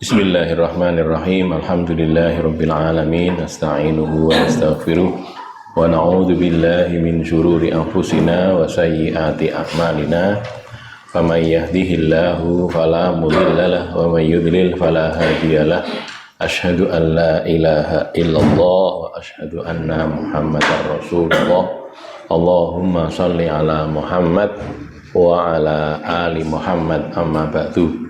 Bismillahirrahmanirrahim. Alhamdulillahirabbil alamin. Asta'inuhu wa astaghfiruh. Wa na'udzu billahi min syururi anfusina wa sayyiati a'malina. Faman yahdihillahu fala mudhillalah wa man yudlil fala hadiyalah. Asyhadu an la ilaha illallah wa asyhadu anna Muhammadar Rasulullah. Allahumma shalli ala Muhammad wa ala ali Muhammad, amma ba'du.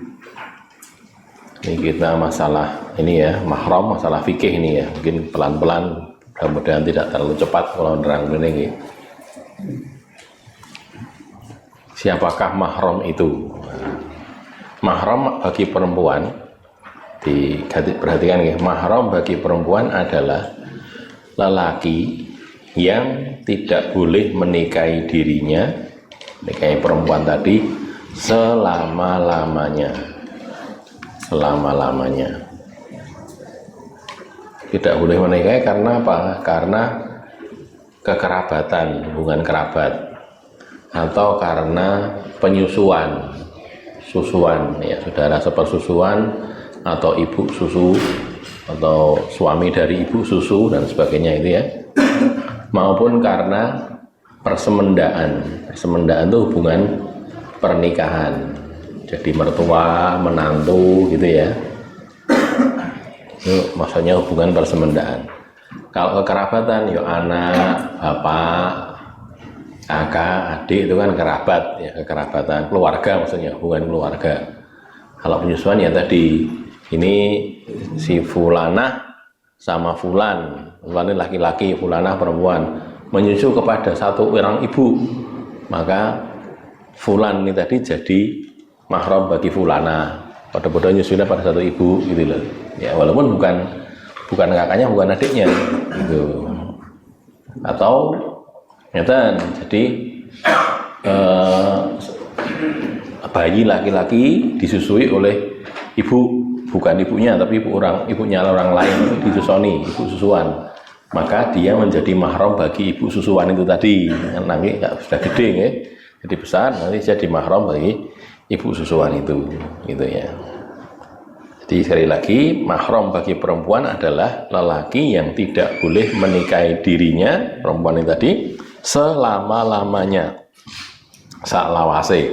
Ini kita masalah ini ya, mahram, masalah fikih ini ya. Mungkin pelan-pelan, mudah-mudahan tidak terlalu cepat kalau nerang ini. Siapakah mahram itu? Mahram bagi perempuan, perhatikan ya, mahram bagi perempuan adalah lelaki yang tidak boleh menikahi dirinya, menikahi perempuan tadi selama-lamanya. Tidak boleh menikahi karena apa? Karena kekerabatan, hubungan kerabat, atau karena penyusuan, ya, saudara sepersusuan, atau ibu susu, atau suami dari ibu susu dan sebagainya itu ya, maupun karena persemendaan itu hubungan pernikahan. Jadi mertua, menantu gitu ya. Itu maksudnya hubungan persemendaan. Kalau kekerabatan, ya anak, bapak, kakak, adik itu kan kerabat ya, kekerabatan, keluarga maksudnya, hubungan keluarga. Kalau penyusuan ya tadi, ini si fulanah sama fulan, fulan laki-laki, fulanah perempuan, menyusu kepada satu orang ibu, maka fulan ini tadi jadi mahram bagi fulana, pada nyusunya pada satu ibu gitu loh ya, walaupun bukan kakaknya, bukan adiknya gitu. Atau nyata jadi bayi laki-laki disusui oleh ibu, bukan ibunya tapi ibunya orang lain, disusoni, ibu susuan, maka dia menjadi mahram bagi ibu susuan itu tadi. Nanti sudah gede ya, jadi besar, nanti jadi mahram bagi ibu susuan itu gitu ya. Jadi sekali lagi, mahram bagi perempuan adalah lelaki yang tidak boleh menikahi dirinya, perempuan ini tadi, selama-lamanya, saklawase.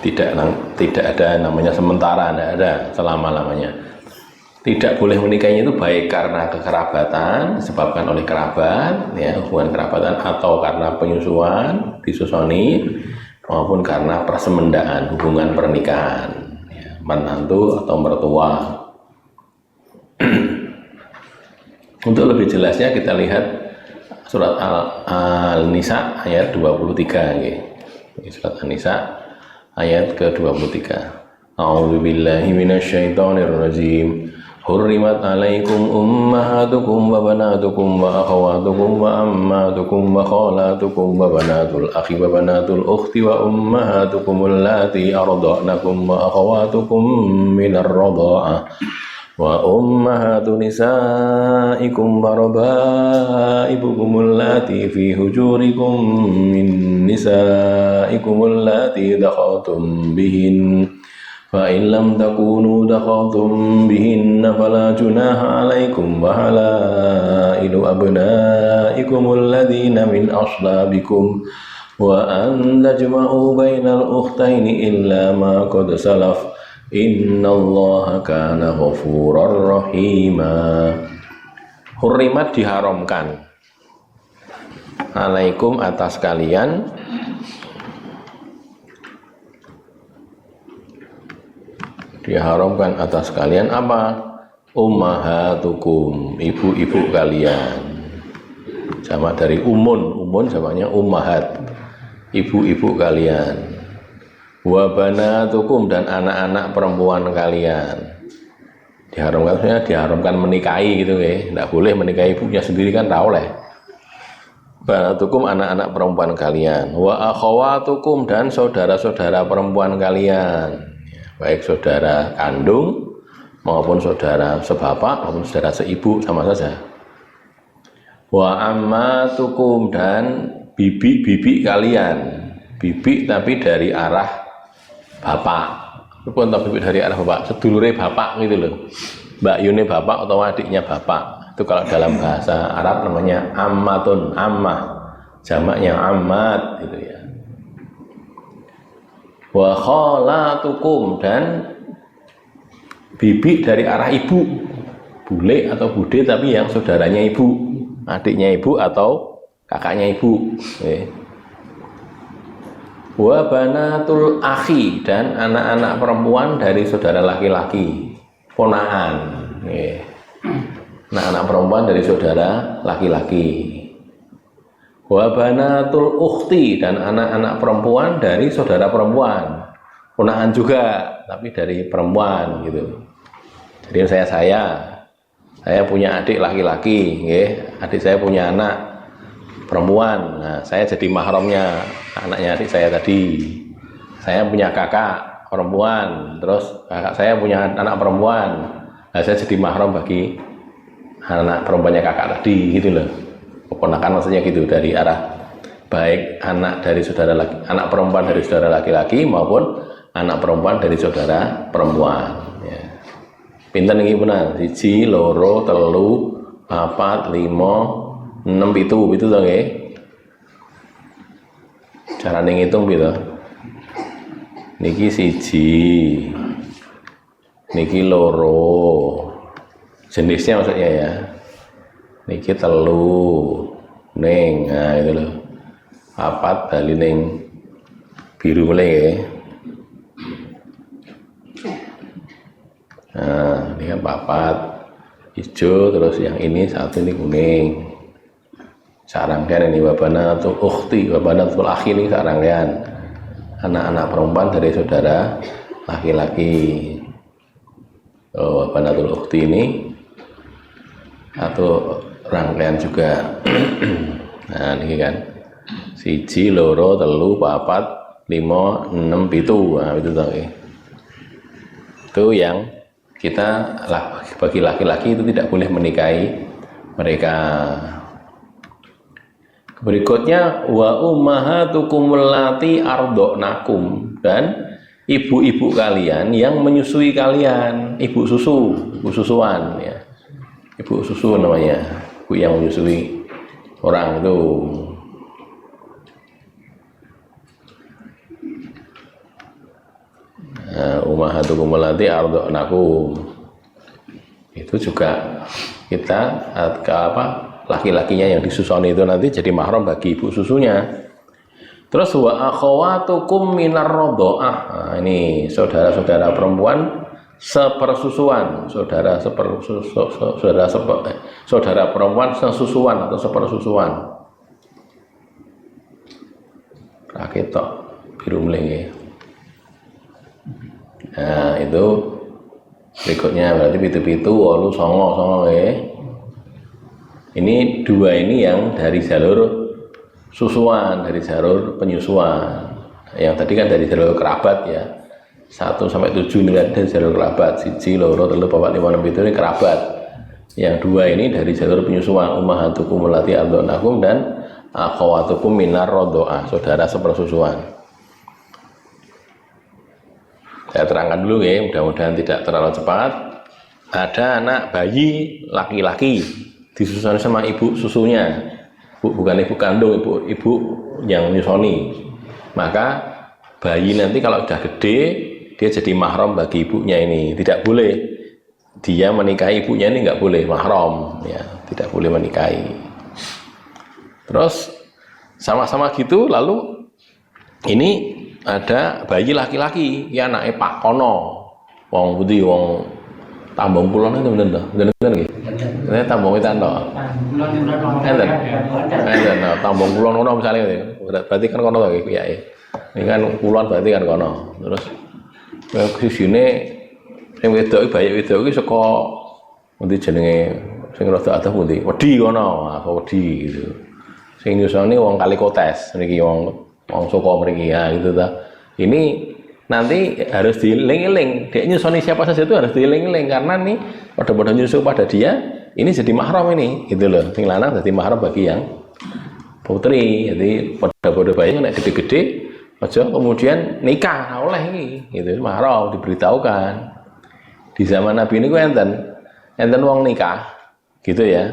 Tidak ada namanya sementara, tidak ada, selama-lamanya. Tidak boleh menikahinya itu baik karena kekerabatan, disebabkan oleh kerabat ya, hubungan kerabatan, atau karena penyusuan, disusoni, maupun karena persemendaan, hubungan pernikahan ya, menantu atau mertua. Untuk lebih jelasnya kita lihat surat Al-Nisa ayat 23 ya. Surat An-Nisa ayat ke-23. A'udzubillahi minasyaitonirrajim. Hurrimat alaikum ummahatukum wa banatukum wa akhawatukum wa ammatukum wa khalatukum wa banatul akhi wa banatul ukhti wa ummahatukum allati arda'nakum wa akhawatukum minar radha'ah wa ummahatu nisaikum wa raba'ibukum allati fi hujurikum min nisaikum allati dakhaltum bihin fa in lam takunu dakhaltum bihinna fala junaha 'alaikum wa halailu abnaikum alladhina min aslabikum wa an tajma'u bainal ukhtaini illa ma qad salaf innallaha kana ghafurar rahima. Hurrimat diharamkan, alaikum atas kalian, diharamkan atas kalian apa? Ummahatukum, ibu-ibu kalian. Jamak dari umun jamaknya ummahat, ibu-ibu kalian. Wa banatukum, dan anak-anak perempuan kalian. Diharamkan menikahi gitu ya. Tidak boleh menikahi ibunya sendiri kan, tak oleh. Banatukum, anak-anak perempuan kalian. Wa akhawatukum, dan saudara-saudara perempuan kalian. Baik saudara kandung maupun saudara sebapak maupun saudara seibu, sama saja. Wa ammatukum, dan bibi-bibi kalian, bibi tapi dari arah bapak, Pun tapi dari arah bapak, sedulure bapak gitu loh. Mbak Yune bapak atau adiknya bapak. Itu kalau dalam bahasa Arab namanya ammatun, ammah. Jamaknya ammat gitu ya. Wa khalatukum, dan bibi dari arah ibu, bule atau bude tapi yang saudaranya ibu, adiknya ibu atau kakaknya ibu. Wa banatul akhi, dan anak-anak perempuan dari saudara laki-laki, ponakan. Anak-anak perempuan dari saudara laki-laki. Wa banatul ukhti, dan anak-anak perempuan dari saudara perempuan, ponakan juga tapi dari perempuan gitu. Jadi saya punya adik laki-laki, adik saya punya anak perempuan. Nah, saya jadi mahramnya anaknya adik saya tadi. Saya punya kakak perempuan, terus kakak saya punya anak perempuan. Nah, saya jadi mahram bagi anak perempuannya kakak tadi gitu loh. Keponakan maksudnya gitu, dari arah baik anak dari saudara laki, anak perempuan dari saudara laki-laki maupun anak perempuan dari saudara perempuan. Ya. Pinten iki benar, 1, 2, 3, 4, 5, 6, 7 to nggih. Carane ngitung piro? Niki 1, niki 2. Jenisnya maksudnya ya. Niki 3, ning, nah itu loh. 4 bali ning biru mulai ya. Nah, ini kan 4 hijau, terus yang ini 1 ini kuning. Sarangkan ini wabanatul ukhti, wabanatul akhi, ini sarangkan anak-anak perempuan dari saudara laki-laki. Wabanatul ukhti ini atau rangkaian juga. Nah, ini kan 1, 2, 3, 4, 5, 6, 7. Nah, itu tuh. Itu yang kita bagi laki-laki itu tidak boleh menikahi mereka. Berikutnya wa ummahatukum allati ardhanakum, dan ibu-ibu kalian yang menyusui kalian, ibu susuan ya. Ibu susu namanya, ibu yang menyusui orang itu. Ummahatukum allati ardhanakum. Itu juga kita laki-lakinya yang disusoni itu nanti jadi mahram bagi ibu susunya. Terus wa akhawatukum minar radha'ah. Nah, ini saudara-saudara perempuan sepersusuan, saudara perempuan sesusuan atau sepersusuan. Raketok biru melenge. Nah, itu berikutnya berarti 7, 8, 9 ya. Ini 2 ini yang dari jalur susuan, dari jalur penyusuan. Yang tadi kan dari jalur kerabat ya. 1 sampai 7 ini kan dari jalur kerabat. 1, 2, 3, 4, 5, 6, 7 ini kerabat. Yang 2 ini dari jalur penyusuan, ummahatukum allati ardhanakum dan akhawatukum minar radha'ah, saudara sepersusuan. Saya terangkan dulu ya, mudah-mudahan tidak terlalu cepat. Ada anak bayi laki-laki disusuni sama ibu susunya, bukan ibu kandung, ibu yang menyusoni. Maka bayi nanti kalau sudah gede, dia jadi mahram bagi ibunya ini. Tidak boleh dia menikahi ibunya ini, nggak boleh mahram ya, tidak boleh menikahi. Terus sama-sama gitu, lalu ini ada bayi laki-laki, ya anaknya Pak Kono, wong putih, wong Tambong Kulon itu bener nggih. Ini Tambong itu ento. Enten. Tambong Kulon ono misalnya berarti kan kono to kiai. Ini kan kulon berarti kan kono. Terus sisine sing wedok bayi wedok iki saka pundi jenenge sing rada adoh pundi? Wedi kono, apa wedi gitu. Sing nyusoni wong Kalikotes niki wong saka mriki ya gitu ta. Ini nanti harus dieling-eling, dia nyusoni siapa saja itu harus dieling-eling, karena nih pada nyusu pada dia, ini jadi mahram ini, gitu loh. Sing lanang jadi mahram bagi yang putri, jadi pada bayi nek gede-gede Aja kemudian nikah oleh ini, gitu mahram diberitahukan. Di zaman Nabi ini enten wong nikah, gitu ya.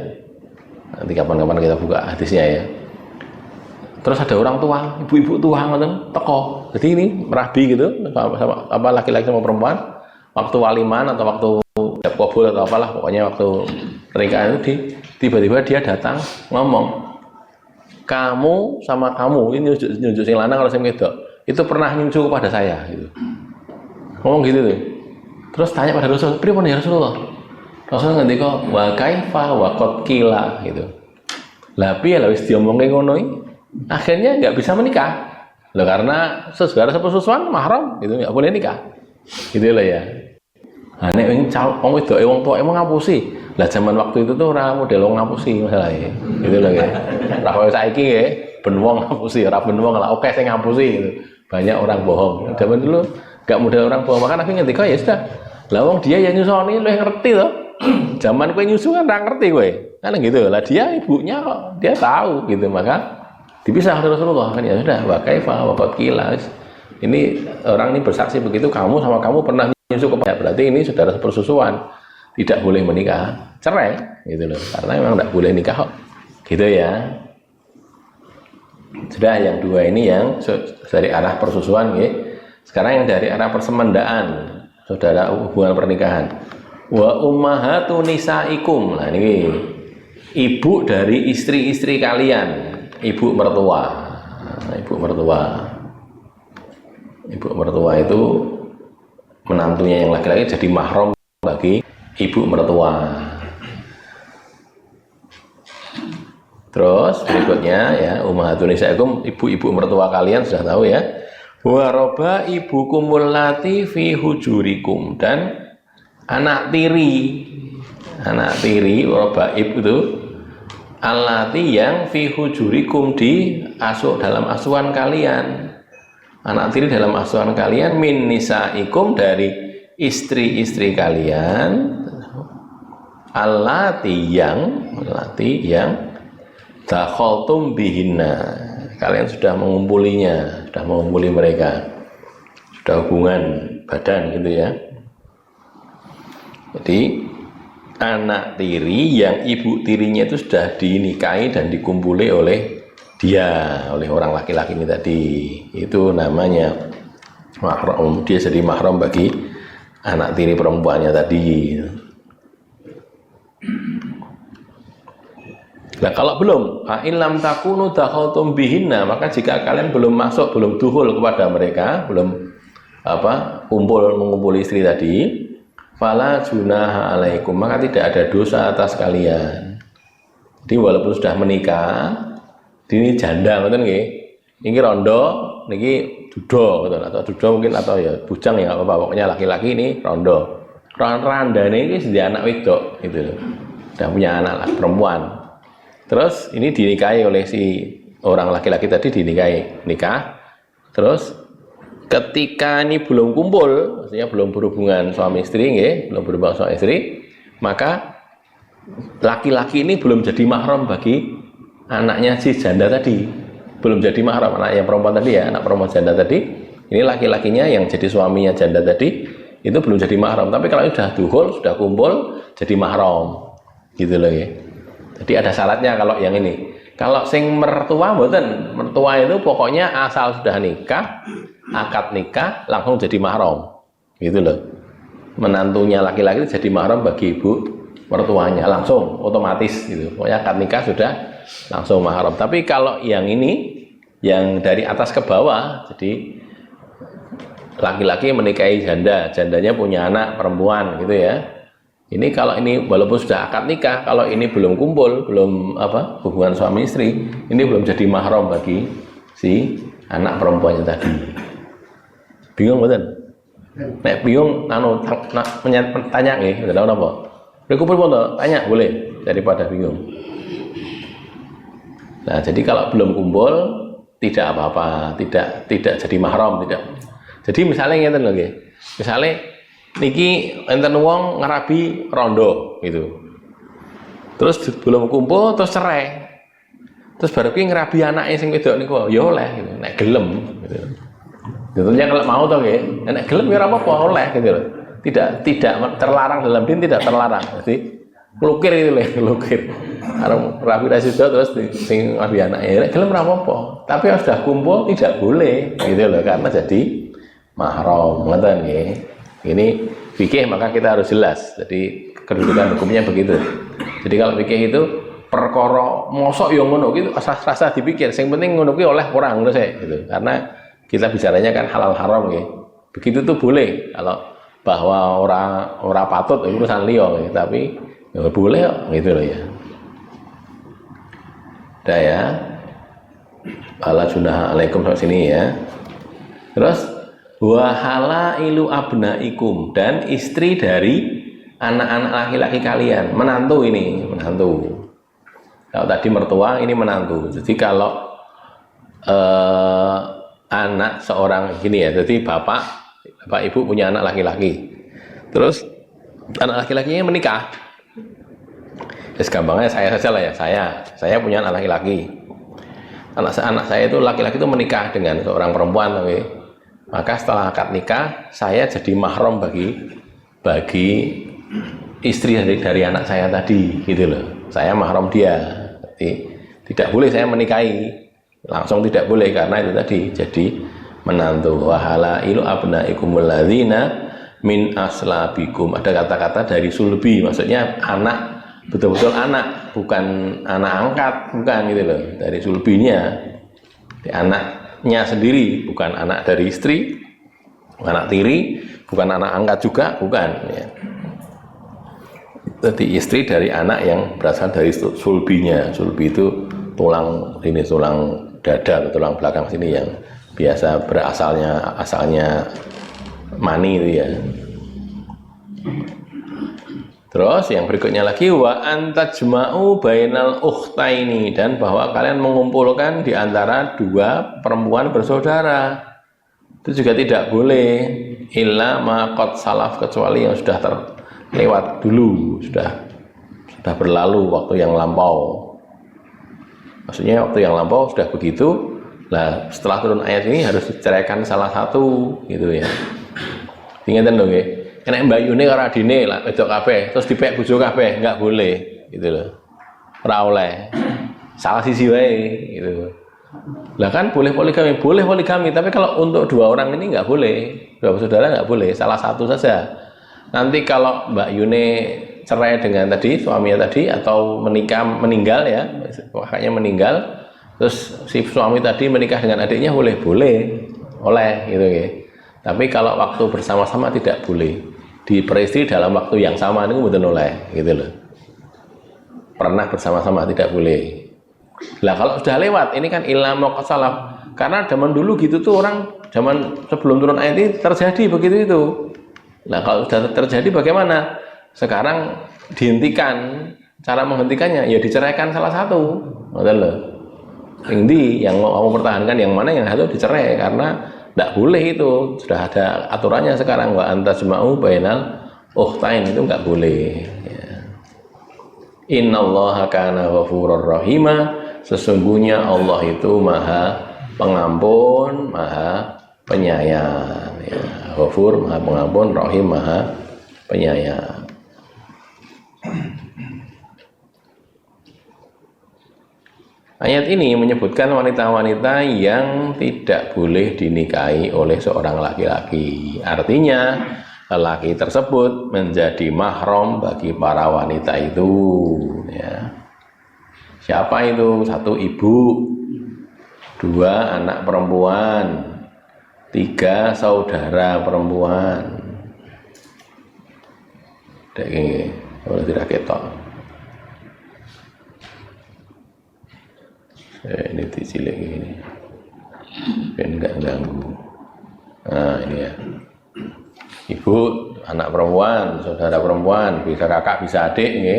Nanti kapan-kapan kita buka hadisnya ya. Terus ada orang tua, ibu-ibu tua ngoten teko. Jadi ini merabi gitu, apa laki-laki sama perempuan, waktu waliman atau waktu kabul atau apalah, pokoknya waktu pernikahan itu tiba-tiba dia datang ngomong, kamu sama kamu ini nyunjuk sing lanang kalau sing wedok itu pernah nyunjuk kepada saya gitu. Ngomong gitu tuh. Terus tanya pada Rasul, "Pripun ya Rasulullah?" Rasul ngendika, "Wa kaifa wa qad qila" gitu. Lah piye lha wis diomongke ngono iki? Akhirnya nggak bisa menikah. Loh karena saudara sepusuan mahram gitu nggak boleh nikah. Gitu lah ya. Nah, nek wong wedoke wong tuwa emang ngapusi. Lah zaman waktu itu tuh ora model wong ngapusi masalahnya. Gitu loh ya. Ora koyo saiki ya, ben wong ngapusi, ora ben wong lah oke sing ngapusi gitu. Banyak orang bohong. Zaman dulu enggak model orang bohong, maka Nabi ngendika ya sudah. Lah wong dia yang nyusoni lu ngerti toh. Zaman kowe nyusu kan ora ngerti kowe. Kan gitu. Lah dia ibunya kok dia tahu gitu, maka dipisah oleh Rasulullah kan ya sudah wa kaifa wa qad qila. Ini orang ini bersaksi begitu, kamu sama kamu pernah nyusu kepada, berarti ini saudara sepersusuan, tidak boleh menikah, cerai gitu loh, karena memang tidak boleh nikah kok gitu ya. Sudah yang dua ini yang dari arah persusuan ya. Sekarang yang dari arah persemendaan, saudara hubungan pernikahan. Wa ummahatu nisaikum. Nah ini ibu dari istri-istri kalian, ibu mertua. Nah, ibu mertua itu menantunya yang laki-laki jadi mahram bagi ibu mertua. Terus berikutnya ya, ummahatun nisaikum, ibu-ibu mertua kalian sudah tahu ya. Wa roba ibukumul lati fi hujurikum, dan anak tiri roba ibu itu allati yang fi hujurikum, di dalam asuhan kalian. Anak tiri dalam asuhan kalian, min nisaikum, dari istri-istri kalian, allati yang dakhaltum bihinna, kalian sudah mengumpuli mereka, sudah hubungan badan gitu ya. Jadi anak tiri yang ibu tirinya itu sudah dinikahi dan dikumpuli oleh orang laki-laki ini tadi, itu namanya mahram. Dia jadi mahram bagi anak tiri perempuannya tadi. Nah kalau belum, in lam takunu dakhaltum bihinna, maka jika kalian belum masuk, belum duhul kepada mereka, belum mengumpuli istri tadi, fala junaha alaikum, maka tidak ada dosa atas kalian. Jadi walaupun sudah menikah, ini janda ngoten nggih. Ini rondo, niki duda ngoten, atau duda mungkin, atau ya bujang ya apa, pokoknya laki-laki ini rondo. Randane iki sudah anak wedok gitu loh. Sudah punya anak perempuan. Terus ini dinikahi oleh si orang laki-laki tadi, nikah. Terus ketika ini belum kumpul, maksudnya belum berhubungan suami istri, belum berhubungan suami istri, maka laki-laki ini belum jadi mahram bagi anaknya si janda tadi, belum jadi mahram, anak yang perempuan tadi ya, anak perempuan janda tadi. Ini laki-lakinya yang jadi suaminya janda tadi itu belum jadi mahram. Tapi kalau sudah duhul, sudah kumpul, jadi mahram, gitu loh ya. Jadi ada syaratnya kalau yang ini. Kalau sing mertua mboten, mertua itu pokoknya asal sudah nikah, akad nikah langsung jadi mahram, gitu loh. Menantunya laki-laki jadi mahram bagi ibu mertuanya langsung, otomatis gitu. Pokoknya akad nikah sudah langsung mahram. Tapi kalau yang ini, yang dari atas ke bawah, jadi laki-laki menikahi jandanya punya anak perempuan gitu ya. Ini kalau ini walaupun sudah akad nikah, kalau ini belum kumpul, belum hubungan suami istri, ini belum jadi mahram bagi si anak perempuannya tadi. Bingung betul? Nek bingung, tanya nggih, udah tahu napa? Kumpul pun tanya boleh, daripada bingung. Nah, jadi kalau belum kumpul tidak apa-apa, tidak jadi mahram, tidak. Jadi misalnya ngeten lho nggih. Misale niki enten wong ngerabi rondo gitu. Terus belum kumpul terus cerai. Terus baru ki ngerabi anake sing wedok niku ya oleh gitu, nek gelem gitu. Tentunya kalau mau toh nggih, nek gelem ya ora apa-apa oleh gitu loh. Tidak terlarang dalam din, tidak terlarang. Jadi nglukir itu lho, nglukir. Arep rapi ra sida terus sing rapi anake, nek gelem ora apa-apa. Tapi yang sudah kumpul tidak boleh gitu loh, karena jadi mahram, ngoten nggih. Ini fikih maka kita harus jelas. Jadi kedudukan hukumnya begitu. Jadi kalau fikih itu perkara mosok yo ngono ki rasa dipikir, sing penting ngono ki oleh orang ngono sih gitu. Karena kita bicaranya kan halal haram nggih. Begitu tuh boleh. Kalau bahwa ora patut urusan liya nggih, tapi ya boleh kok gitu loh ya. Udah ya. Ala junah alaikum sampai sini ya. Terus wa halailu abnaikum, dan istri dari anak-anak laki-laki kalian, menantu ini, menantu. Kalau tadi mertua, ini menantu. Jadi kalau anak seorang gini ya, jadi bapak ibu punya anak laki-laki, terus anak laki-lakinya menikah. Gampangnya saya saja lah ya, saya punya anak laki-laki. Anak saya itu laki-laki itu menikah dengan seorang perempuan, tapi maka setelah akad nikah saya jadi mahram bagi istri dari anak saya tadi gitu loh. Saya mahram dia. Jadi tidak boleh saya menikahi langsung, tidak boleh, karena itu tadi jadi menantu. Wa halailu abnaikumul ladzina min aslabikum. Ada kata-kata dari sulbi, maksudnya anak, betul-betul anak, bukan anak angkat, bukan gitu loh. Dari sulbinya, anaknya sendiri, bukan anak dari istri, anak tiri, bukan anak angkat juga, bukan ya. Jadi istri dari anak yang berasal dari sulbinya. Sulbi itu tulang ini, tulang dada atau tulang belakang sini yang biasa asalnya mani itu ya. Terus yang berikutnya lagi wa antajma'u bainal ukhtaini, dan bahwa kalian mengumpulkan di antara dua perempuan bersaudara. Itu juga tidak boleh, illa ma qad salaf, kecuali yang sudah terlewat dulu, sudah berlalu waktu yang lampau. Maksudnya waktu yang lampau sudah begitu. Nah, setelah turun ayat ini harus diceraikan salah satu gitu ya. Ingatkan dong ya. Enak Mbak Yune karo adine lah wedok kabeh, terus dipek bojo kabeh, enggak boleh gitu loh. Ora oleh. Salah sisi wae gitu. Lah kan boleh poligami, tapi kalau untuk dua orang ini enggak boleh. Dua saudara enggak boleh, salah satu saja. Nanti kalau Mbak Yune cerai dengan tadi suaminya tadi, atau meninggal ya, kakaknya meninggal, terus si suami tadi menikah dengan adiknya, oleh gitu ya. Tapi kalau waktu bersama-sama tidak boleh. Diperistri dalam waktu yang sama ini betul oleh gitu loh. Pernah bersama-sama tidak boleh. Lah kalau sudah lewat ini kan ilmu qasalaf. Karena zaman dulu gitu tuh, orang zaman sebelum turun ayat ini terjadi begitu itu. Nah kalau sudah terjadi bagaimana? Sekarang dihentikan. Cara menghentikannya ya diceraikan salah satu. Betul loh. Ini yang mau pertahankan yang mana, yang satu dicerai, karena tidak boleh itu, sudah ada aturannya sekarang. Wa antajma'u bainal ukhtain, itu enggak boleh ya. Innallaha kana ghafurur rahima, sesungguhnya Allah itu maha pengampun, maha penyayang ya. Ghafur maha pengampun, rahim maha penyayang. Ayat ini menyebutkan wanita-wanita yang tidak boleh dinikahi oleh seorang laki-laki. Artinya, lelaki tersebut menjadi mahram bagi para wanita itu. Ya. Siapa itu? Satu, ibu. Dua, anak perempuan. Tiga, saudara perempuan. Kalau tidak ketok. Ini dicilek ini, biar enggak ganggu. Nah ini ya, ibu, anak perempuan, saudara perempuan, bisa kakak, bisa adik, ya.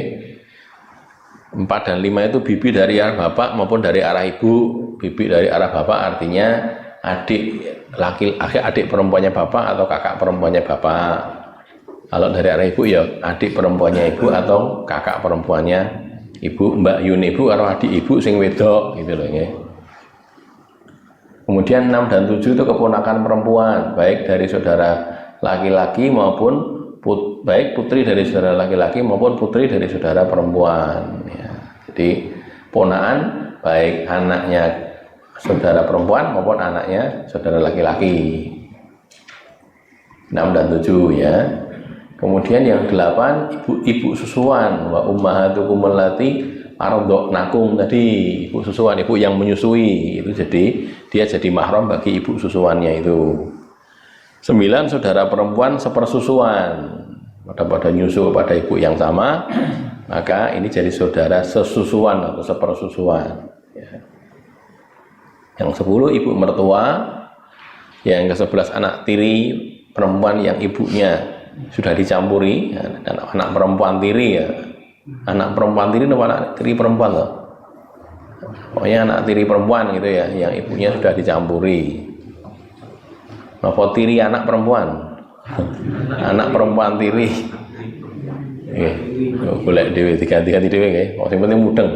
4 dan 5 itu bibi dari arah bapak maupun dari arah ibu. Bibi dari arah bapak artinya adik adik perempuannya bapak atau kakak perempuannya bapak. Kalau dari arah ibu ya adik perempuannya ibu atau kakak perempuannya ibu, Mbak Yuni ibu atau adik ibu sing wedok gitu loh ya. Kemudian 6 dan 7 itu keponakan perempuan, baik dari saudara laki-laki maupun baik putri dari saudara laki-laki maupun putri dari saudara perempuan. Ya. Jadi ponakan baik anaknya saudara perempuan maupun anaknya saudara laki-laki. 6 dan 7 ya. Kemudian yang 8 ibu susuan, wa ummahatukum allati ardhanakum, tadi ibu susuan, ibu yang menyusui itu, jadi dia jadi mahram bagi ibu susuannya itu. 9 saudara perempuan sepersusuan, pada nyusu pada ibu yang sama, maka ini jadi saudara sesusuan atau sepersusuan ya. Yang 10 ibu mertua, yang ke-11 anak tiri perempuan yang ibunya sudah dicampuri, dan anak perempuan tiri ya. Anak perempuan tiri atau anak tiri perempuan loh. Pokoknya anak tiri perempuan gitu ya, yang ibunya sudah dicampuri. Apa tiri anak perempuan? Anak perempuan tiri. Nggih. Golek dhewe diganti-ganti dhewe nggih. Sing penting mudeng.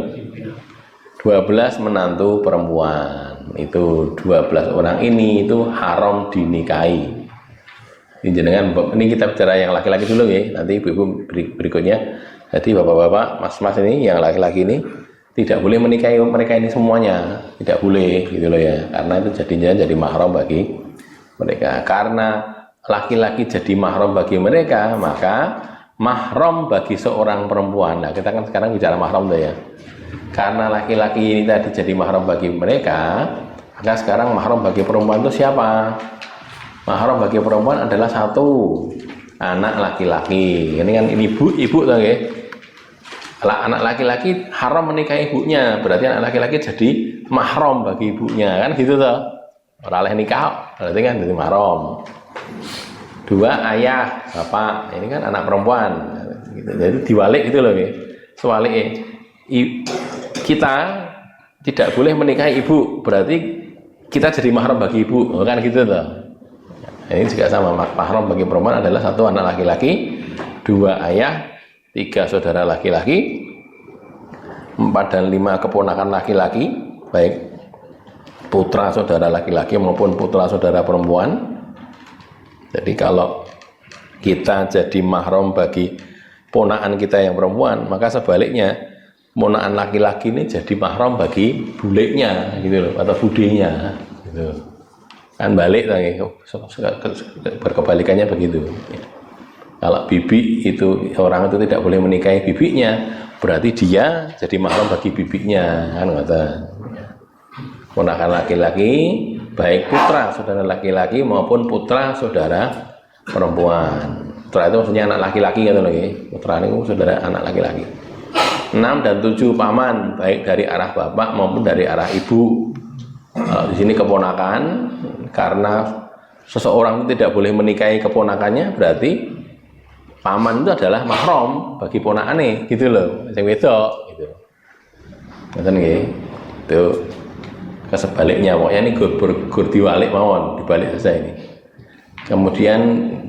12 menantu perempuan. Itu 12 orang ini itu haram dinikahi. Ini kita bicara yang laki-laki dulu ya, nanti ibu-ibu berikutnya. Jadi bapak-bapak, mas-mas ini yang laki-laki ini tidak boleh menikahi mereka ini semuanya, tidak boleh gitu loh ya, karena itu jadinya jadi mahram bagi mereka. Karena laki-laki jadi mahram bagi mereka, maka mahram bagi seorang perempuan. Nah, kita kan sekarang bicara mahram tuh ya. Karena laki-laki ini tadi jadi mahram bagi mereka, maka sekarang mahram bagi perempuan itu siapa? Mahram bagi perempuan adalah satu anak laki-laki. Ini kan ibu tuh ya. Anak laki-laki haram menikahi ibunya, berarti anak laki-laki jadi mahram bagi ibunya, kan gitu toh. Ora oleh nikah, berarti kan jadi mahram. 2 ayah, bapak, ini kan anak perempuan. Gitu. Jadi diwalik gitu loh ya. Sewaliknya kita tidak boleh menikahi ibu, berarti kita jadi mahram bagi ibu, kan gitu toh. Ini juga sama, mahram bagi perempuan adalah 1 anak laki-laki, 2 ayah, 3 saudara laki-laki, 4 dan 5 keponakan laki-laki, baik putra saudara laki-laki maupun putra saudara perempuan. Jadi kalau kita jadi mahram bagi ponakan kita yang perempuan, maka sebaliknya ponakan laki-laki ini jadi mahram bagi buleknya gitu loh, atau budenya gitu. Kan balik lagi, berkebalikannya begitu ya. Kalau bibi itu, orang itu tidak boleh menikahi bibinya, berarti dia jadi mahram bagi bibinya, kan kata ya. Ponakan laki-laki baik putra saudara laki-laki maupun putra saudara perempuan. Putra itu maksudnya anak laki-laki gitu lagi. Putra itu saudara anak laki-laki. 6 dan 7 paman, baik dari arah bapak maupun dari arah ibu. Di sini keponakan, karena seseorang itu tidak boleh menikahi keponakannya, berarti paman itu adalah mahram bagi ponakane, gitu loh, sing wedok, gitu. Ngoten nggih. Itu kesebaliknya, pokoknya ini gur diwalik mawon, dibalik saja ini. Kemudian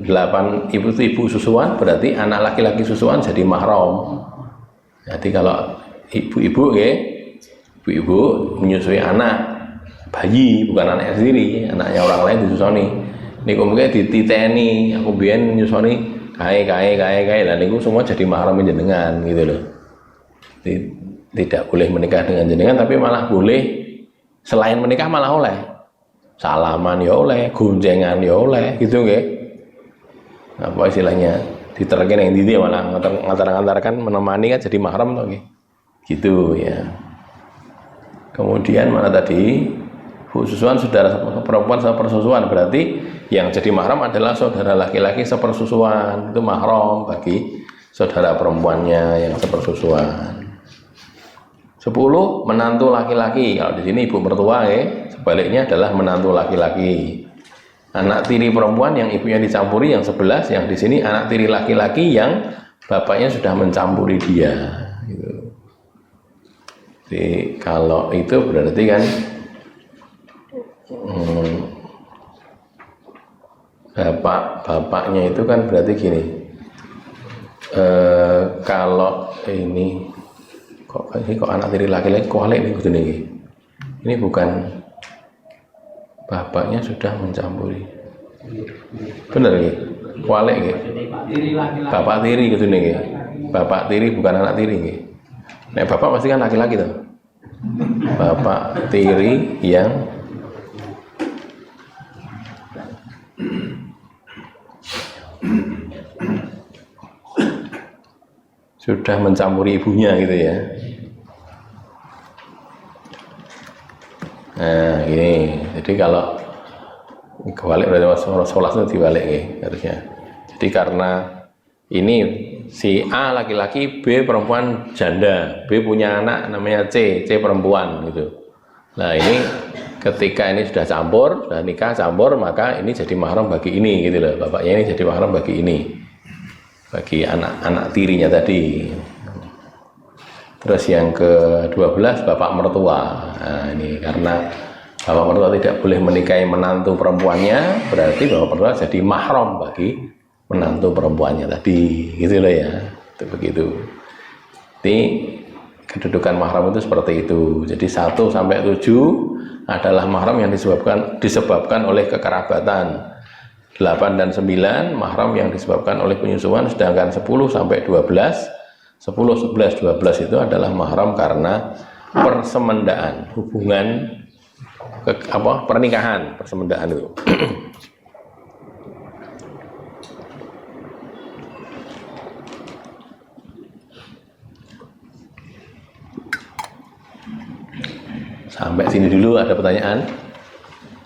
8 ibu susuan, berarti anak laki-laki susuan jadi mahram. Jadi kalau ibu-ibu nggih, ibu-ibu menyusui anak bayi, bukan anaknya sendiri, anaknya orang lain disusoni. Niku mungkin dititeni, aku biyen nyusoni kae, dan niku semua jadi mahram jenengan gitu loh. Tidak boleh menikah dengan jenengan, tapi malah boleh selain menikah malah oleh salaman ya oleh, goncengan ya oleh, gitu nggih. Apa istilahnya? Diterke nang ndi malah ngantar-ngantarkan menemani kan jadi mahram to nggih. Gitu ya. Kemudian mana tadi? Susuan saudara perempuan sepersusuan, berarti yang jadi mahram adalah saudara laki-laki sepersusuan, itu mahram bagi saudara perempuannya yang sepersusuan. 10 menantu laki-laki, kalau di sini ibu mertua ya, sebaliknya adalah menantu laki-laki. Anak tiri perempuan yang ibunya dicampuri yang 11, yang di sini anak tiri laki-laki yang bapaknya sudah mencampuri dia. Gitu. Jadi kalau itu berarti kan bapaknya itu kan berarti gini, kalau ini kok anak tiri laki-laki kualik nih, ini bukan bapaknya sudah mencampuri. Bener ya? Kualik ya? Bapak tiri gitu nih ya? Bapak tiri bukan anak tiri ya? Nek bapak pasti kan laki-laki tuh. Bapak tiri yang sudah mencampuri ibunya gitu ya. Nah ini, jadi kalau kebalik berarti sholat itu dibalik ya harusnya. Jadi karena ini si A laki-laki, B perempuan janda, B punya anak namanya C perempuan gitu. Nah ini ketika ini sudah campur, sudah nikah campur, maka ini jadi mahram bagi ini gitu loh. Bapaknya ini jadi mahram bagi ini, bagi anak tirinya tadi. Terus yang ke-12 bapak mertua. Nah ini karena bapak mertua tidak boleh menikahi menantu perempuannya, berarti bapak mertua jadi mahram bagi menantu perempuannya tadi, gitu loh ya. Itu begitu. Jadi kedudukan mahram itu seperti itu. Jadi 1 sampai 7 adalah mahram yang disebabkan oleh kekerabatan. 8 dan 9 mahram yang disebabkan oleh penyusuan, sedangkan 10 sampai 12 10, 11, 12 itu adalah mahram karena persemendaan, hubungan pernikahan, persemendaan itu. Sampai sini dulu, ada pertanyaan?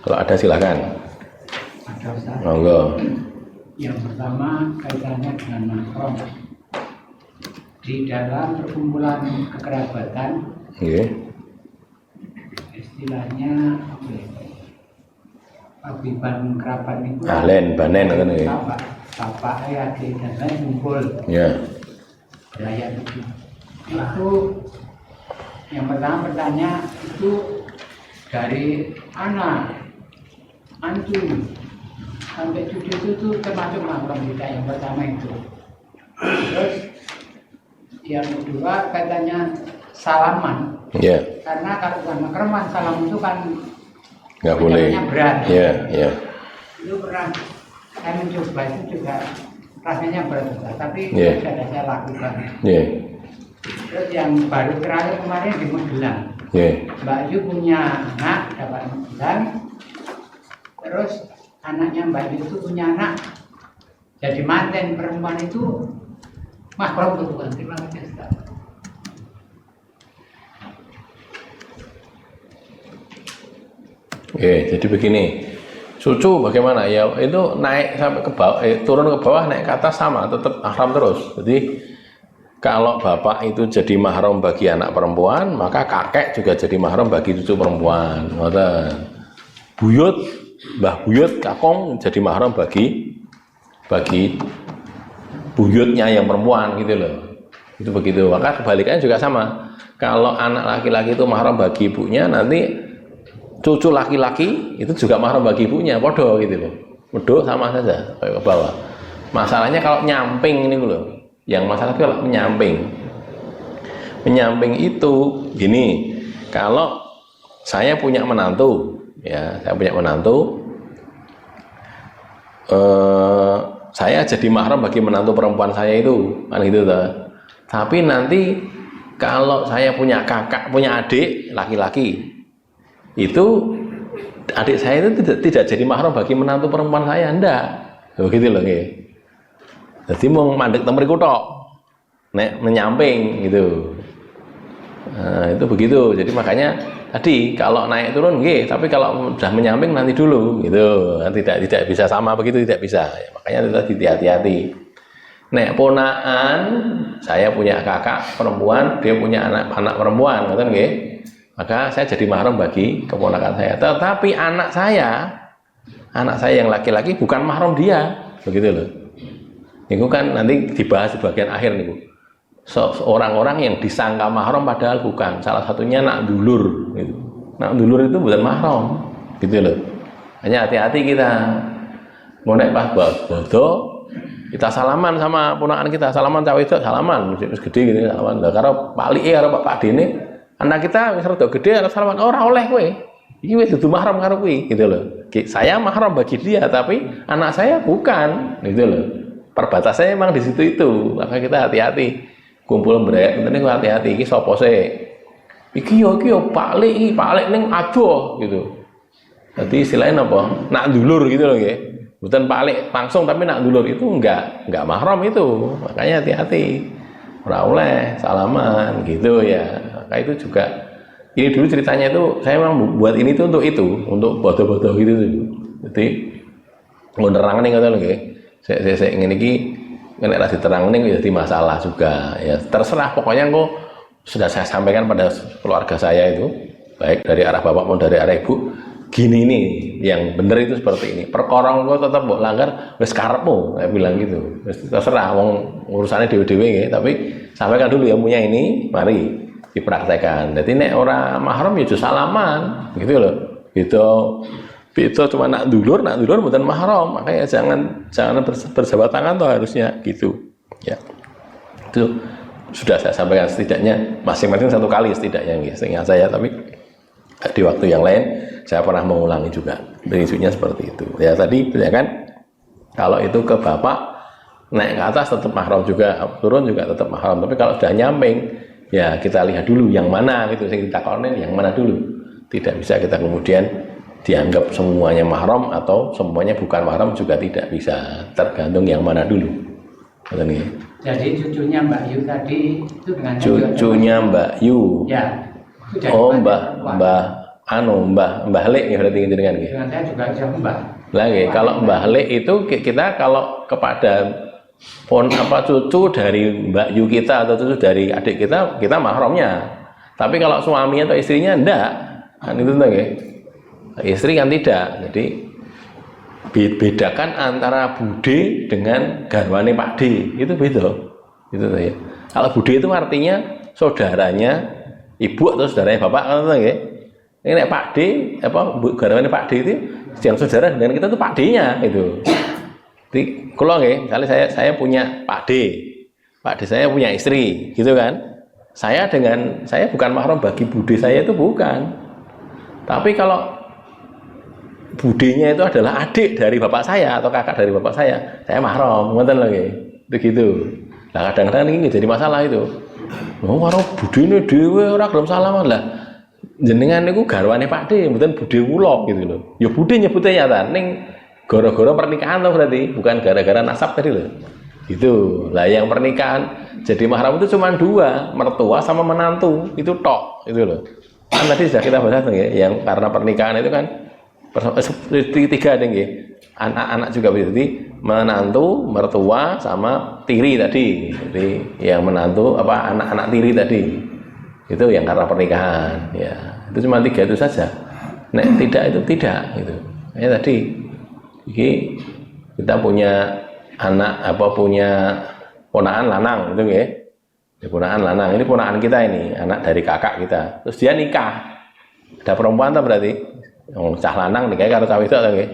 Kalau ada silakan. Ada Ustaz. Monggo. Yang pertama kaitannya dengan mahram. Di dalam perkumpulan kekerabatan, istilahnya paguyuban kerabat itu banen kan ya. Bapak, adik dan lain kumpul. Ya. Rakyat itu yang pertama bertanya itu dari anak, antu sampai cucu itu termasuk mahram kita yang pertama itu. Terus yang kedua katanya salaman. Yeah. Karena kalau bukan mahram salam itu kan nggak boleh. Berat. Yeah. Itu pernah saya mencoba itu juga rasanya berat, tapi sudah saya lakukan. Yeah. Terus yang baru terakhir kemarin di Magelang. Mbak Yu punya anak dapat Magelang. Terus anaknya Mbak Yu itu punya anak jadi manten perempuan itu mahram itu bukan. Terima kasih Ustaz. Jadi begini, cucu bagaimana ya, itu naik sampai ke bawah, turun ke bawah, naik ke atas sama, tetap mahram terus. Jadi kalau bapak itu jadi mahram bagi anak perempuan, maka kakek juga jadi mahram bagi cucu perempuan. Buyut, mbah buyut, kakong jadi mahram bagi buyutnya yang perempuan gitu loh. Itu begitu. Maka kebalikannya juga sama. Kalau anak laki-laki itu mahram bagi ibunya, nanti cucu laki-laki itu juga mahram bagi ibunya, podo gitu loh. Podo sama saja ke bawah. Masalahnya kalau nyamping ini loh. Yang masalah kalau menyamping. Menyamping itu gini, kalau saya punya menantu, ya, saya punya menantu, saya jadi mahram bagi menantu perempuan saya itu, kan gitu toh. Tapi nanti kalau saya punya kakak, punya adik laki-laki, itu adik saya itu tidak jadi mahram bagi menantu perempuan saya, enggak. Begitu loh, nggih. Jadi mau mandek temeriku tok, nek menyamping gitu. Nah, itu begitu. Jadi makanya tadi kalau naik turun nggih, tapi kalau sudah menyamping nanti dulu gitu. Tidak bisa sama begitu, tidak bisa. Ya, makanya tadi hati-hati. Nek ponakan, saya punya kakak perempuan, dia punya anak perempuan, ngoten nggih. Maka saya jadi mahram bagi keponakan saya. Tetapi anak saya yang laki-laki bukan mahram dia, begitu loh. Itu kan nanti dibahas di bagian akhir nih, Bu. Orang-orang yang disangka mahram padahal bukan. Salah satunya nak dulur gitu. Nak dulur itu bukan mahram, gitu loh. Hanya hati-hati kita. Mau naik pas bodo, kita salaman sama ponakan kita, salaman cawe itu salaman, wis gede gitu salaman. Lah karo Pak Li karo Pak Dene, anak kita wis rada gede arep salaman ora oleh kowe. Iki wis dudu mahram karo kuwi gitu loh. Saya mahram bagi dia tapi anak saya bukan gitu loh. Perbatasannya memang di situ itu. Maka kita hati-hati. Kumpul mbrek ngene hati-hati iki sapa sih? Iki yo Pak Lek ning adoh gitu. Jadi istilahnya apa? Nak dulur gitu loh nggih. Bukan Pak Lek langsung tapi nak dulur itu enggak mahram itu. Makanya hati-hati. Ora oleh salaman gitu ya. Maka itu juga ini dulu ceritanya itu saya memang buat ini tuh untuk bodoh-bodoh gitu tuh. Jadi menerangkan ngono lho nggih. Saya ngene iki nek ra diterangne jadi masalah juga. Ya terserah pokoknya kok sudah saya sampaikan pada keluarga saya itu, baik dari arah bapak maupun dari arah ibu, gini nih yang benar itu seperti ini. Perkara kok tetap mbok langgar wis karepmu, saya bilang gitu. Wis terserah wong urusannya dhewe-dhewe nggih, tapi sampaikan dulu yang punya ini, mari dipraktekkan. Jadi nek ora mahram ya salaman, gitu loh. Itu cuma nak dulur bukan mahram, makanya jangan berjabat tangan tuh harusnya gitu. Ya. Itu sudah saya sampaikan setidaknya masing-masing satu kali setidaknya seingat saya, tapi di waktu yang lain saya pernah mengulangi juga. Prinsipnya seperti itu. Ya tadi ya kan kalau itu ke bapak naik ke atas tetap mahram juga, turun juga tetap mahram. Tapi kalau sudah nyamping ya kita lihat dulu yang mana gitu, kita konen yang mana dulu. Tidak bisa kita kemudian dianggap semuanya mahram atau semuanya bukan mahram juga tidak bisa, tergantung yang mana dulu. Jadi cucunya Mbak Yu tadi itu dengan cucunya Mbak Yu. Ya. Oh Mbah Lek ya berarti jenengan nggih. Dengan saya juga jauh Mbah. Lah nggih, kalau Mbah Lek itu kita kalau kepada cucu dari Mbak Yu kita atau cucu dari adik kita mahramnya. Tapi kalau suami atau istrinya enggak. Kan itu tuh nggih. Istri kan tidak. Jadi bedakan antara bude dengan garwane Pak D, itu beda. Itu ya. Kalau bude itu artinya saudaranya ibu atau saudaranya bapak, kan nggih. Ini nek Pak D garwane Pak D itu yang saudara dengan kita itu Pak D-nya itu. Jadi kalau nggih, misalnya saya punya Pak D saya punya istri, gitu kan. Saya bukan mahram bagi bude saya itu bukan. Tapi kalau budenya itu adalah adik dari bapak saya atau kakak dari bapak saya mahram, ngoten lho nggih. Begitu. Lah kadang-kadang ini jadi masalah itu. Oh, karo budene dhewe ora gelem salaman lah. Jenengan niku garwane Pak D, mboten budhe kula gitu lho. Ya budhe nyebute nyata ning gara-gara pernikahan to berarti, bukan gara-gara nasab tadi lho. Gitu. Lah yang pernikahan jadi mahram itu cuma dua, mertua sama menantu. Itu tok, itu loh. Kan tadi sudah kita bahas nggih, yang karena pernikahan itu kan tiga ada nggih. Anak-anak juga berarti menantu, mertua sama tiri tadi. Jadi yang menantu anak-anak tiri tadi. Itu yang karena pernikahan, ya. Itu cuma tiga itu saja. Nek tidak itu tidak gitu. Ya tadi kita punya anak punya ponakan lanang itu nggih. Ponakan lanang, ini ponakan kita ini, anak dari kakak kita. Terus dia nikah. Ada perempuan tuh berarti. Yang cah lanang nikah karo cah wedok to nggih.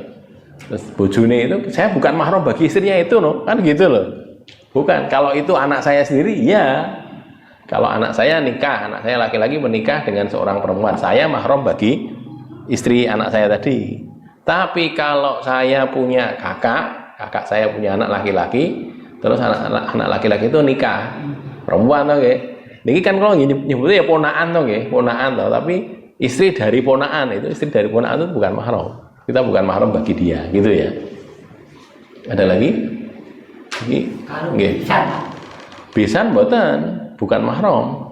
Terus bojone itu saya bukan mahram bagi istrinya itu no, kan gitu loh. Bukan, kalau itu anak saya sendiri ya. Kalau anak saya nikah, anak saya laki-laki menikah dengan seorang perempuan, saya mahram bagi istri anak saya tadi. Tapi kalau saya punya kakak saya punya anak laki-laki, terus anak laki-laki itu nikah perempuan to nggih. Niki kan kalau nyebutnya ya ponakan to nggih, ponakan to, tapi istri dari ponakan itu bukan mahram. Kita bukan mahram bagi dia, gitu ya. Ada lagi? Iki nggih. Pisan mboten, bukan mahram.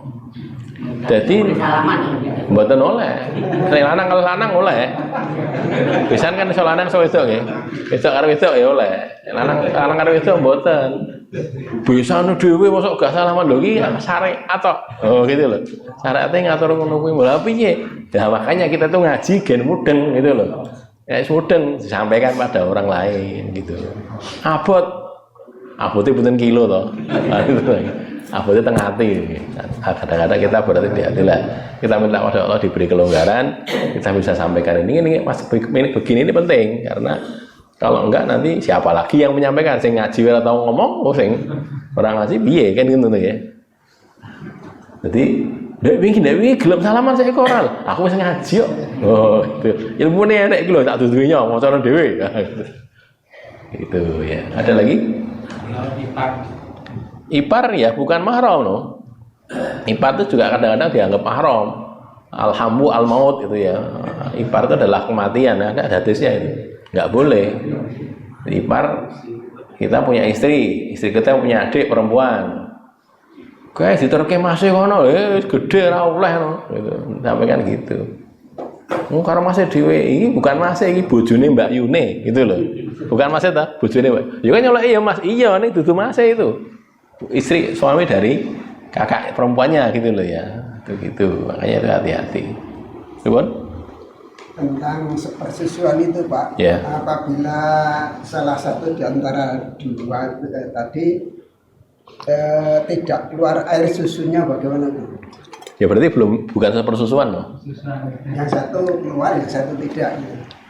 Jadi mboten oleh. Nek lanang kalau lanang oleh. Pisan kan iso lanang iso wedok nggih. Wedok karo wedok ya oleh. Lanang karo wedok mboten. Bisane dhewe mosok gak salaman lho iki syariat tok. Oh gitu loh. Syariate ngatur ngono kuwi lha piye? Nah makanya kita tuh ngaji gen mudeng gitu loh. Ya mudeng disampaikan pada orang lain gitu. Abote mboten kilo to. Abote teng ati. Kadang-kadang kita berarti di hati lah. Kita minta pada Allah diberi kelonggaran, kita bisa sampaikan ini Mas begini ini penting karena kalau enggak nanti siapa lagi yang menyampaikan, sing ngaji ora tau ngomong, sing orang ngaji piye kan gitu ya. Jadi Dek wingi gelem salaman saya koral. Aku wis ngaji kok. Oh, itu. Ilmune enek iki lho tak dudunya macane dhewe. Itu ya. Ada lagi? Ipar ya bukan mahram no. Ipar itu juga kadang-kadang dianggap mahram. Alhamu al-maut itu ya. Ipar itu adalah kematian, ada hadisnya itu. Enggak boleh. Ipar kita punya istri kita punya adik perempuan. Kayak diterke masih kono, gede ra oleh no. Gitu. Sampai kan gitu. Karo masih dhewe iki bukan masih iki bojone Mbak Yune gitu loh. Bukan masih ta, bojone Mbak. Ya kan nyolek iya Mas, iya nih dudu masih itu. Istri suami dari kakak perempuannya gitu loh ya. Itu gitu. Makanya itu hati-hati. Gimana? Tentang persusuan itu Pak, ya. Apabila salah satu di antara dua tadi tidak keluar air susunya bagaimana Bu? Ya berarti bukan sepersusuan loh. Yang satu keluar, yang satu tidak.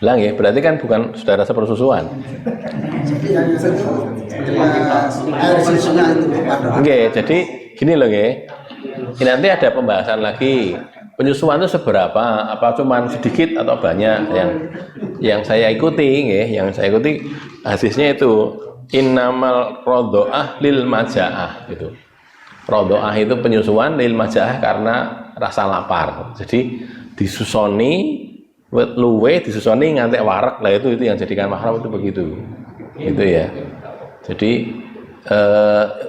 Bilang ya, berarti kan bukan saudara sepersusuan. Jadi yang satu air susunya itu Pak. Oke, jadi gini loh ya. Ini nanti ada pembahasan lagi. Penyusuan itu seberapa? Apa cuman sedikit atau banyak? Yang saya ikuti, ya, yang saya ikuti hadisnya itu innamal rodoah lil majaah gitu. Rodoah itu penyusuan lil majaah karena rasa lapar. Jadi disusoni luwe disusoni ngantek warak lah itu yang jadikan mahram itu begitu. Itu ya. Jadi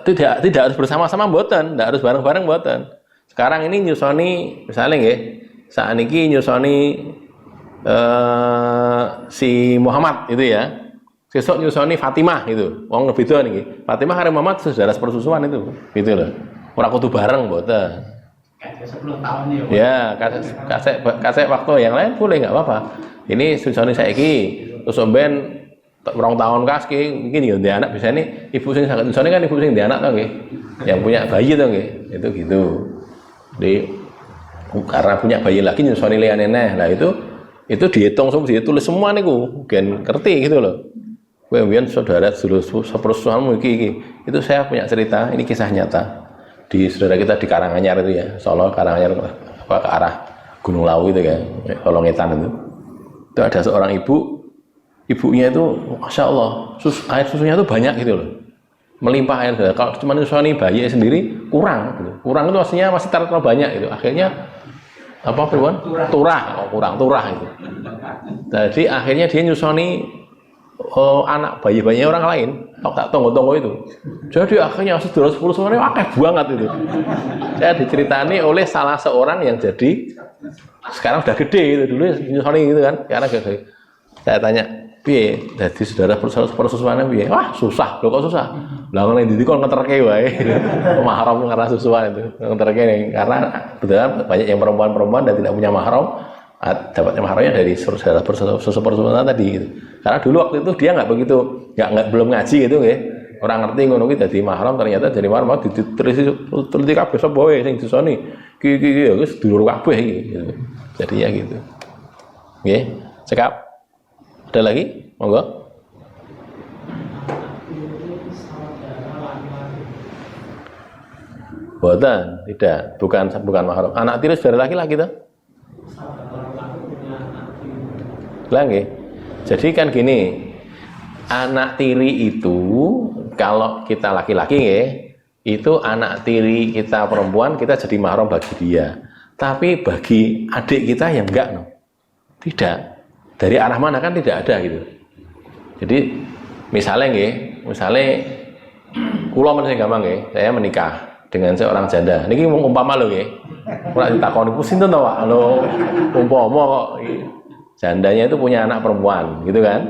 tidak harus bersama-sama mboten, tidak harus bareng-bareng mboten. Sekarang ini nyusoni misalnya nggih, saat ini nyusoni si Muhammad itu ya. Sesuk nyusoni Fatimah itu. Wong beda niki. Fatimah karo Muhammad saudara sepersusuan itu. Gitu loh. Ora kudu bareng mboten. Kayak 10 tahun ya. Ya, kasek waktu yang lain boleh enggak apa-apa. Ini nyusoni saiki terus omben 2 tahun kas iki ya ndek anak biasanya ibu sing saged nyusoni kan ibu sing ndek anak to nggih. Yang punya bayi to nggih. Itu gitu. Jadi karena punya bayi lagi nyusoni liyane neh. Lah itu dihitung semua, ditulis semua niku. Gen ngerti gitu loh. Kemudian saudara sepersusuanmu iki itu saya punya cerita, ini kisah nyata di saudara kita di Karanganyar itu ya, Solo Karanganyar apa ke arah Gunung Lawu itu kan, Solo Ngetan itu ada seorang ibunya itu masya Allah air susunya itu banyak gitu loh, melimpah air. Kalau cuma nyusoni bayi sendiri kurang gitu. Kurang itu aslinya masih terlalu banyak gitu, akhirnya apa perempuan turah itu. Jadi akhirnya dia nyusoni anak bayi-bayinya orang lain, tak tunggu-tunggu itu. Jadi akhirnya saudara 10 semuanya akeh banget itu. Saya diceritani oleh salah seorang yang jadi sekarang udah gede itu, dulu nyusoni gitu kan, sekarang gede. Saya tanya, piye? Jadi saudara persusuannya piye? Wah susah, loh kok susah? Lah ngene ndi kok ngeterke wae. Mahram karena susuan itu, ngeterke karena betul banyak yang perempuan-perempuan dan tidak punya mahram. Dapatnya mahramnya dari saudara persusuan tadi gitu. Karena dulu waktu itu dia nggak begitu, belum ngaji gitu ya. Orang ngerti ngono kuwi dadi mahram, ternyata jadi mahram diteliti kabeh sapa wae sing disoni. Ki ya wis dulur kabeh iki gitu. Jadi ya gitu. Nggih, cekap. Ada lagi? Monggo. Boten, tidak, bukan mahram. Anak tiri saudara laki-laki tuh. Lagi. Jadi kan gini, anak tiri itu kalau kita laki-laki ya, itu anak tiri kita perempuan kita jadi mahram bagi dia. Tapi bagi adik kita yang enggak, no. Tidak. Dari arah mana kan tidak ada gitu. Jadi misalnya kula men sing gampang nggih, saya menikah dengan seorang janda. Niki umpama lho nggih. Ora ditakoni ku sinten to, Pak? Lho, umpama kok jandanya itu punya anak perempuan, gitu kan?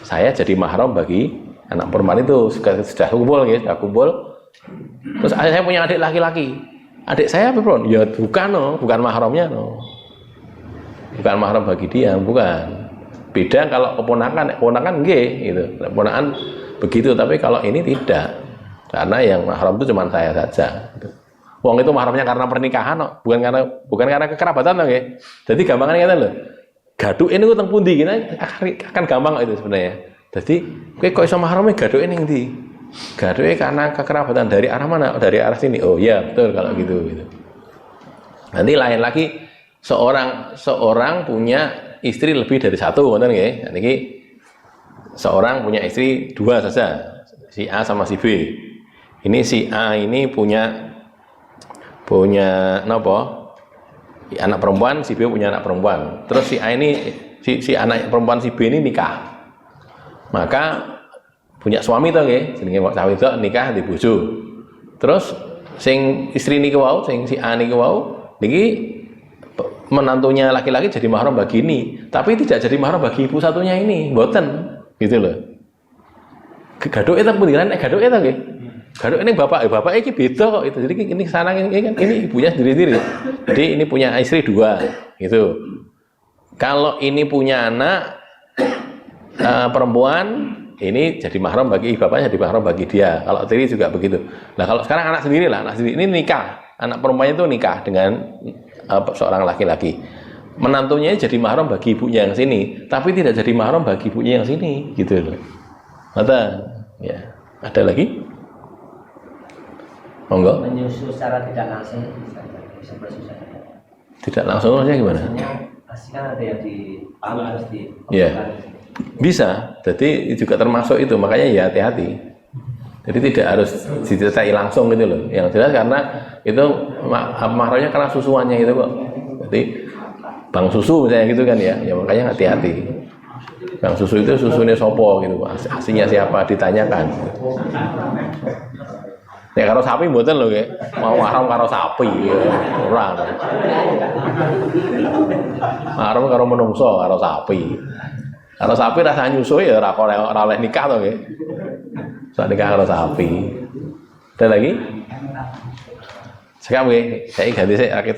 Saya jadi mahram bagi anak perempuan itu sudah kumpul, ya, sudah kumpul. Terus saya punya adik laki-laki. Adik saya apa bro? Ya bukan, no, bukan mahramnya, no. Bukan mahram bagi dia, bukan. Beda kalau keponakan nggih, gitu. Keponakan begitu, tapi kalau ini tidak. Karena yang mahram itu cuma saya saja. Gitu. Wong itu mahramnya karena pernikahan, no. bukan karena kekerabatan, no, nggih. Jadi gampangannya ngeten lho. Gaduke niku teng pundi kene akan gampang itu sebenarnya. Jadi kowe kok iso mahrame gaduke ning ndi? Gaduke karena kekerabatan dari arah mana? Dari arah sini. Oh iya, betul kalau gitu. Nanti lain lagi seorang punya istri lebih dari satu, ngoten nggih. Niki seorang punya istri dua saja, si A sama si B. Ini si A ini punya napa? Anak perempuan, si B punya anak perempuan. Terus si A ini si anak perempuan si B ini nikah. Maka punya suami to nggih, jenenge cah wedok nikah di bojo. Terus sing istri niki wau, sing si A niki wau niki menantunya laki-laki jadi mahram bagi ini, tapi tidak jadi mahram bagi ibu satunya ini, mboten, gitu loh. Gaduke ta pundi lan gaduke ta nggih? Gaduke ning bapak iki beda kok itu. Jadi ini sana ini ibunya sendiri-sendiri. Jadi ini punya istri dua, gitu. Kalau ini punya anak perempuan, ini jadi mahram bagi bapaknya, jadi mahram bagi dia. Kalau tiri juga begitu. Nah, kalau sekarang anak sendiri lah, anak sendiri ini nikah. Anak perempuannya itu nikah dengan seorang laki-laki. Menantunya jadi mahram bagi ibunya yang sini, tapi tidak jadi mahram bagi ibunya yang sini, gitu loh. Mata, ya. Ada lagi? Monggo. Menyusu secara tidak langsung bisa bersusah. Tidak langsung maksudnya gimana? Pasti kan ada yang di harus di. Iya. Bisa. Jadi juga termasuk itu, makanya ya hati-hati. Jadi tidak harus dicetai langsung gitu loh. Yang jelas karena itu mahramnya karena susuannya itu kok. Jadi bang susu misalnya gitu kan ya. Ya makanya hati-hati. Bang susu itu susunya sopo gitu. Aslinya siapa ditanyakan. Ya karo sapi mboten lho nggih. Mau mahram karo sapi ya. Ora. Mahram karo menungso karo sapi. Karo sapi rasa nyusu ya ora oleh nikah to nggih. Soal nikah karo sapi. Ada lagi? Sekarang nggih, saya ganti sik kita